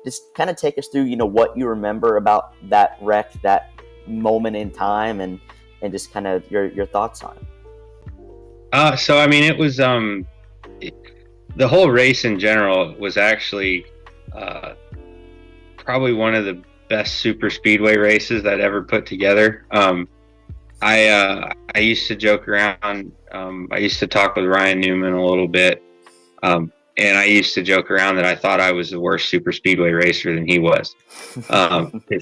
just kind of take us through, what you remember about that wreck, that moment in time, and just kind of your thoughts on it. So I mean, it was the whole race in general was actually probably one of the best super speedway races that ever put together. I used to joke around. I used to talk with Ryan Newman a little bit, and I used to joke around that I thought I was the worst super speedway racer than he was.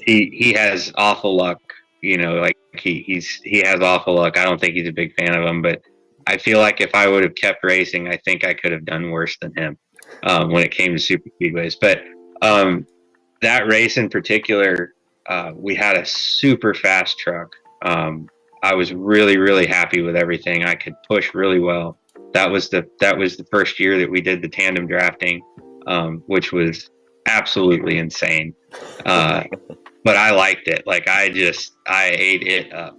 He has awful luck, like he has awful luck. I don't think he's a big fan of him, but I feel like if I would have kept racing, I think I could have done worse than him when it came to super speedways. But that race in particular, we had a super fast truck. I was really, really happy with everything. I could push really well. That was the first year that we did the tandem drafting, which was absolutely insane. But I liked it. Like I ate it up.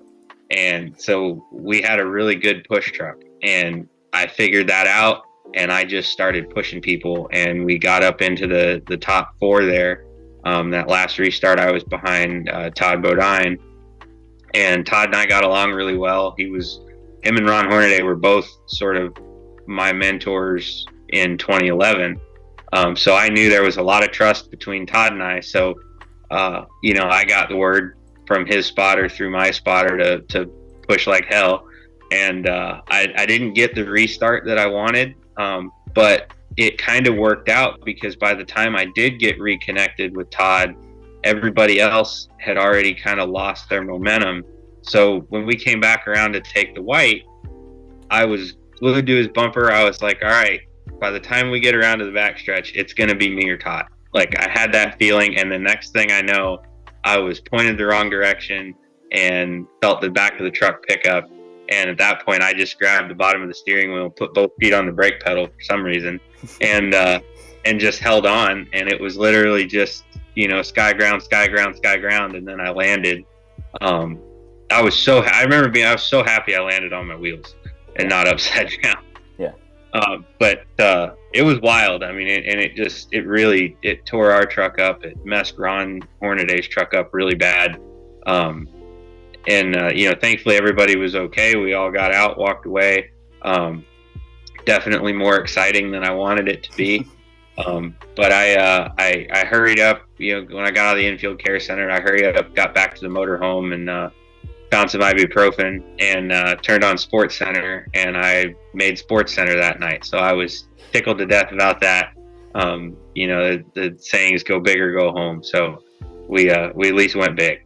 And so we had a really good push truck, and I figured that out, and I just started pushing people, and we got up into the top 4 there. That last restart, I was behind Todd Bodine, and Todd and I got along really well. Him and Ron Hornaday were both sort of my mentors in 2011. So I knew there was a lot of trust between Todd and I. So, I got the word from his spotter through my spotter to push like hell. And I didn't get the restart that I wanted, but it kind of worked out because by the time I did get reconnected with Todd, everybody else had already kind of lost their momentum. So when we came back around to take the white, I was glued to his bumper. I was like, all right, by the time we get around to the backstretch, it's going to be me or Todd. Like I had that feeling. And the next thing I know, I was pointed the wrong direction and felt the back of the truck pick up. And at that point, I just grabbed the bottom of the steering wheel, put both feet on the brake pedal for some reason, and just held on. And it was literally just, sky ground, sky ground, sky ground. And then I landed. I was so happy I landed on my wheels and not upside down. Yeah. But it was wild. I mean, it really tore our truck up. It messed Ron Hornaday's truck up really bad. Thankfully everybody was okay. We all got out, walked away. Definitely more exciting than I wanted it to be. But I hurried up, when I got out of the infield care center, I hurried up, got back to the motorhome and found some ibuprofen and turned on Sports Center, and I made Sports Center that night. So I was tickled to death about that. The saying is go big or go home. So we at least went big.